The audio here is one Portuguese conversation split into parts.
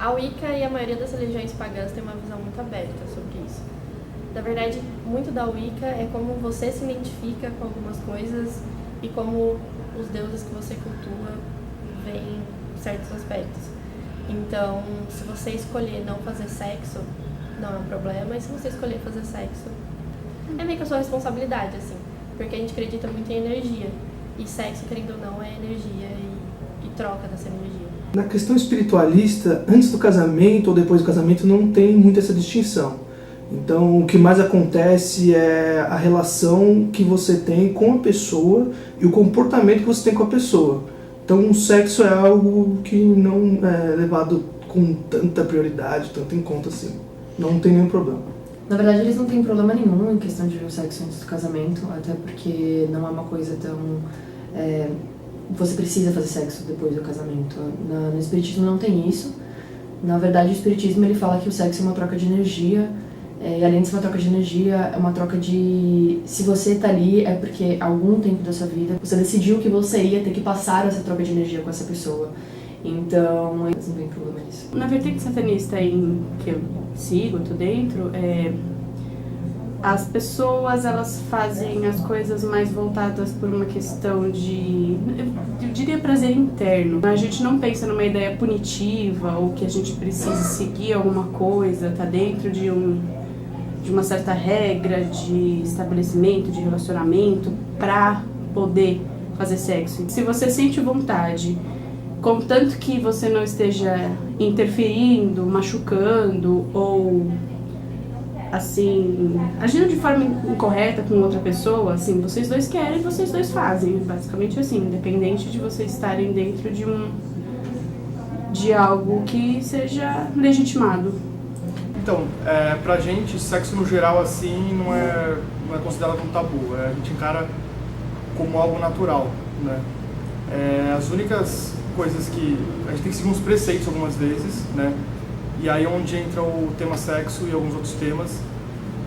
A Wicca e a maioria das religiões pagãs tem uma visão muito aberta sobre isso. Na verdade, muito da Wicca é como você se identifica com algumas coisas e como os deuses que você cultua veem certos aspectos. Então, se você escolher não fazer sexo, não é um problema, e se você escolher fazer sexo, é meio que a sua responsabilidade, assim, porque a gente acredita muito em energia, e sexo, querendo ou não, é energia e troca dessa energia. Na questão espiritualista, antes do casamento ou depois do casamento não tem muito essa distinção. Então, o que mais acontece é a relação que você tem com a pessoa e o comportamento que você tem com a pessoa. Então, o sexo é algo que não é levado com tanta prioridade, tanto em conta assim. Não tem nenhum problema. Na verdade, eles não têm problema nenhum em questão de ver o sexo antes do casamento, até porque não é uma coisa tão... você precisa fazer sexo depois do casamento. No Espiritismo não tem isso. Na verdade, o Espiritismo ele fala que o sexo é uma troca de energia, e além de ser uma troca de energia, é uma troca de... Se você tá ali, é porque algum tempo da sua vida você decidiu que você ia ter que passar essa troca de energia com essa pessoa. Então, eles não tem problema nisso. Na vertente satanista que eu sigo, tô dentro, as pessoas, elas fazem as coisas mais voltadas por uma questão de, eu diria, prazer interno. A gente não pensa numa ideia punitiva ou que a gente precisa seguir alguma coisa, tá dentro de uma certa regra de estabelecimento, de relacionamento, pra poder fazer sexo. Se você sente vontade, contanto que você não esteja interferindo, machucando ou assim, agindo de forma incorreta com outra pessoa, assim, vocês dois querem, vocês dois fazem, basicamente assim, independente de vocês estarem dentro de algo que seja legitimado. Então, pra gente, sexo no geral, assim, não é considerado um tabu, a gente encara como algo natural, né? As únicas coisas que a gente tem que seguir uns preceitos algumas vezes, né? E aí onde entra o tema sexo e alguns outros temas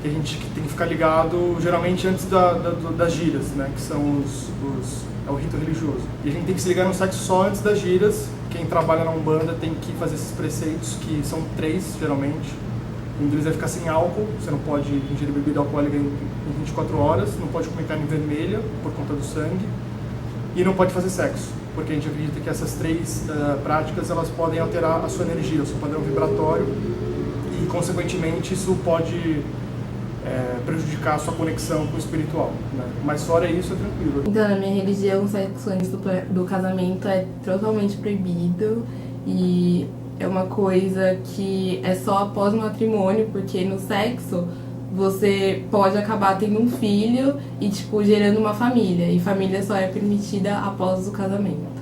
que a gente tem que ficar ligado, geralmente antes das giras, né? Que são é o rito religioso. E a gente tem que se ligar no sexo só antes das giras. Quem trabalha na Umbanda tem que fazer esses preceitos, que são 3, geralmente. Um deles é ficar sem álcool, você não pode ingerir bebida alcoólica em 24 horas, não pode comer carne vermelha por conta do sangue e não pode fazer sexo, porque a gente acredita que essas 3 práticas elas podem alterar a sua energia, o seu padrão vibratório e, consequentemente, isso pode prejudicar a sua conexão com o espiritual, né? Mas fora isso, é tranquilo. Então, na minha religião, o sexo antes do casamento é totalmente proibido e é uma coisa que é só após o matrimônio, porque no sexo você pode acabar tendo um filho e, tipo, gerando uma família. E família só é permitida após o casamento.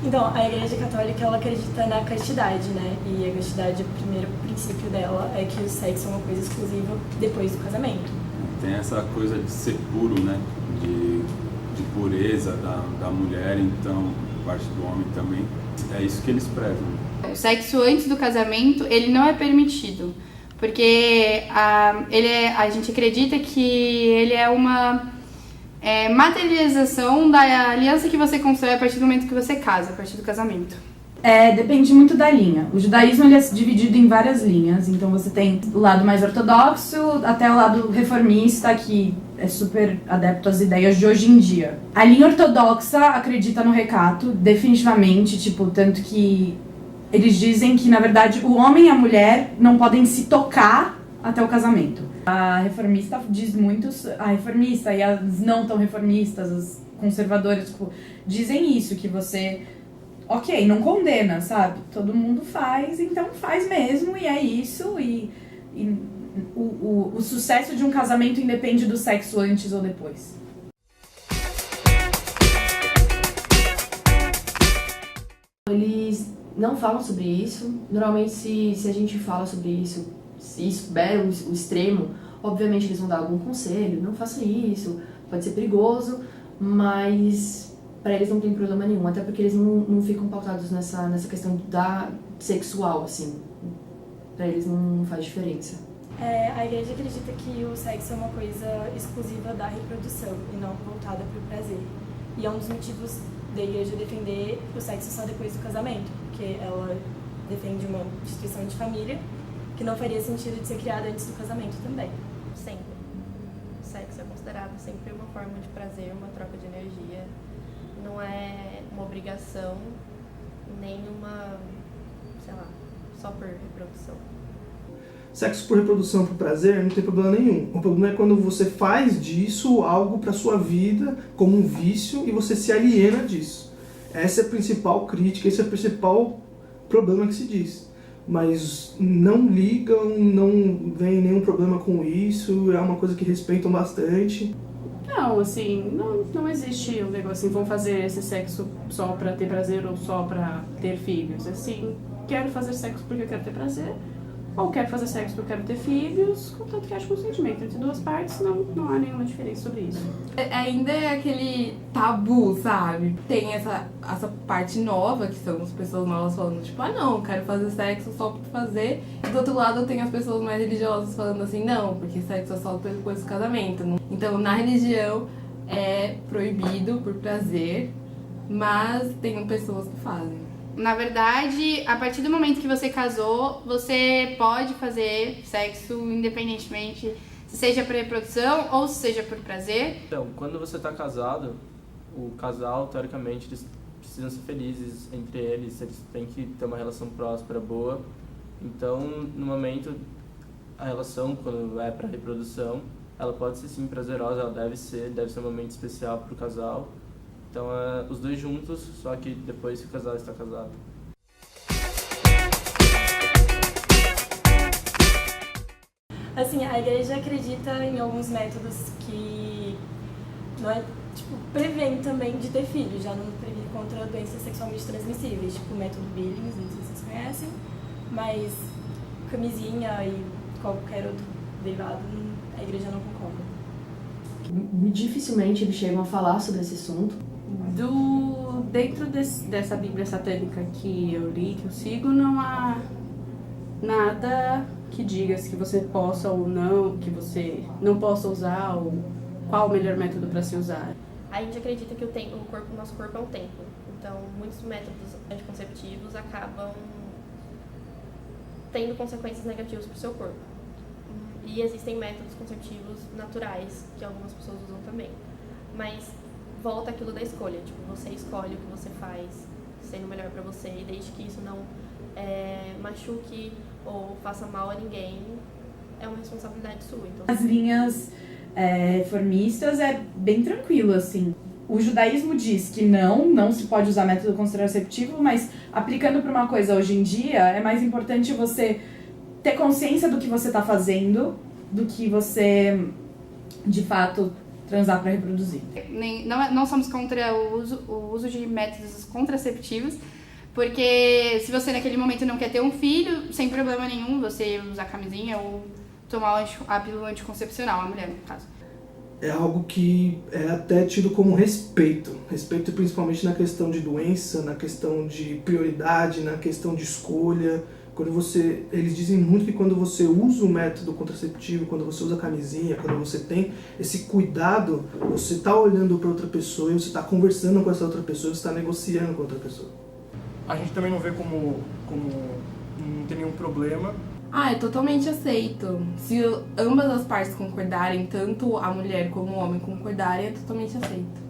Então, a Igreja Católica, ela acredita na castidade, né? E a castidade, o primeiro princípio dela é que o sexo é uma coisa exclusiva depois do casamento. Tem essa coisa de ser puro, né? De pureza da mulher, então, parte do homem também. É isso que eles prezam. O sexo antes do casamento, ele não é permitido, porque a gente acredita que ele é uma materialização da aliança que você constrói a partir do momento que você casa, a partir do casamento. Depende muito da linha. O judaísmo ele é dividido em várias linhas, então você tem o lado mais ortodoxo até o lado reformista, que é super adepto às ideias de hoje em dia. A linha ortodoxa acredita no recato, definitivamente, tanto que eles dizem que, na verdade, o homem e a mulher não podem se tocar até o casamento. A reformista diz muitos... A reformista e as não tão reformistas, as conservadoras, dizem isso, que você... Ok, não condena, sabe? Todo mundo faz, então faz mesmo, e é isso. E o sucesso de um casamento independe do sexo antes ou depois. Eles não falam sobre isso. Normalmente, se a gente fala sobre isso, se isso souber o extremo, obviamente eles vão dar algum conselho. Não faça isso, pode ser perigoso, mas para eles não tem problema nenhum. Até porque eles não ficam pautados nessa questão sexual, assim. Para eles não faz diferença. A igreja acredita que o sexo é uma coisa exclusiva da reprodução e não voltada para o prazer. E é um dos motivos da igreja defender o sexo só depois do casamento, porque ela defende uma instituição de família que não faria sentido de ser criada antes do casamento também. Sempre. O sexo é considerado sempre uma forma de prazer, uma troca de energia. Não é uma obrigação, nem uma, sei lá, só por reprodução. Sexo por reprodução, por prazer, não tem problema nenhum. O problema é quando você faz disso algo para sua vida como um vício e você se aliena disso. Essa é a principal crítica, esse é o principal problema que se diz. Mas não ligam, não vem nenhum problema com isso, é uma coisa que respeitam bastante. Não, assim, não existe um negócio assim, vão fazer esse sexo só pra ter prazer ou só pra ter filhos. Assim, quero fazer sexo porque eu quero ter prazer, ou quero fazer sexo porque eu quero ter filhos, contanto que haja consentimento entre duas partes, não há nenhuma diferença sobre isso. Ainda é aquele tabu, sabe? Tem essa parte nova, que são as pessoas novas falando, tipo, não, quero fazer sexo só por fazer. E do outro lado tem as pessoas mais religiosas falando assim, não, porque sexo é só depois do casamento. Então, na religião é proibido por prazer, mas tem pessoas que fazem. Na verdade, a partir do momento que você casou, você pode fazer sexo independentemente se seja por reprodução ou se seja por prazer. Então, quando você está casado, o casal, teoricamente, eles precisam ser felizes entre eles têm que ter uma relação próspera, boa. Então, no momento, a relação, quando é para reprodução, ela pode ser sim prazerosa, ela deve ser um momento especial para o casal. Então, os dois juntos, só que depois que o casal está casado. Assim, a igreja acredita em alguns métodos que não é, tipo, prevêem também de ter filhos, já não previne contra doenças sexualmente transmissíveis, tipo o método Billings, não sei se vocês conhecem, mas camisinha e qualquer outro derivado, a igreja não concorda. Dificilmente eles chegam a falar sobre esse assunto. Dentro dessa Bíblia satânica que eu li, que eu sigo, não há nada que diga que você possa ou não, que você não possa usar, ou qual o melhor método para se usar. A gente acredita que o nosso corpo é um templo. Então, muitos métodos anticonceptivos acabam tendo consequências negativas para o seu corpo. E existem métodos conceptivos naturais, que algumas pessoas usam também. Mas volta aquilo da escolha, tipo, você escolhe o que você faz sendo melhor pra você, e desde que isso não machuque ou faça mal a ninguém, é uma responsabilidade sua. Então, as linhas reformistas é bem tranquilo, assim. O judaísmo diz que não se pode usar método contraceptivo, mas aplicando para uma coisa hoje em dia, é mais importante você ter consciência do que você está fazendo, do que você, de fato, transar para reproduzir. Não somos contra o uso de métodos contraceptivos, porque se você naquele momento não quer ter um filho, sem problema nenhum, você usar camisinha ou tomar a pílula anticoncepcional, a mulher, no caso. É algo que é até tido como respeito principalmente na questão de doença, na questão de prioridade, na questão de escolha. Eles dizem muito que quando você usa o método contraceptivo, quando você usa a camisinha, quando você tem esse cuidado, você está olhando para outra pessoa e você está conversando com essa outra pessoa, você está negociando com outra pessoa. A gente também não vê como não tem nenhum problema. É totalmente aceito. Se ambas as partes concordarem, tanto a mulher como o homem concordarem, é totalmente aceito.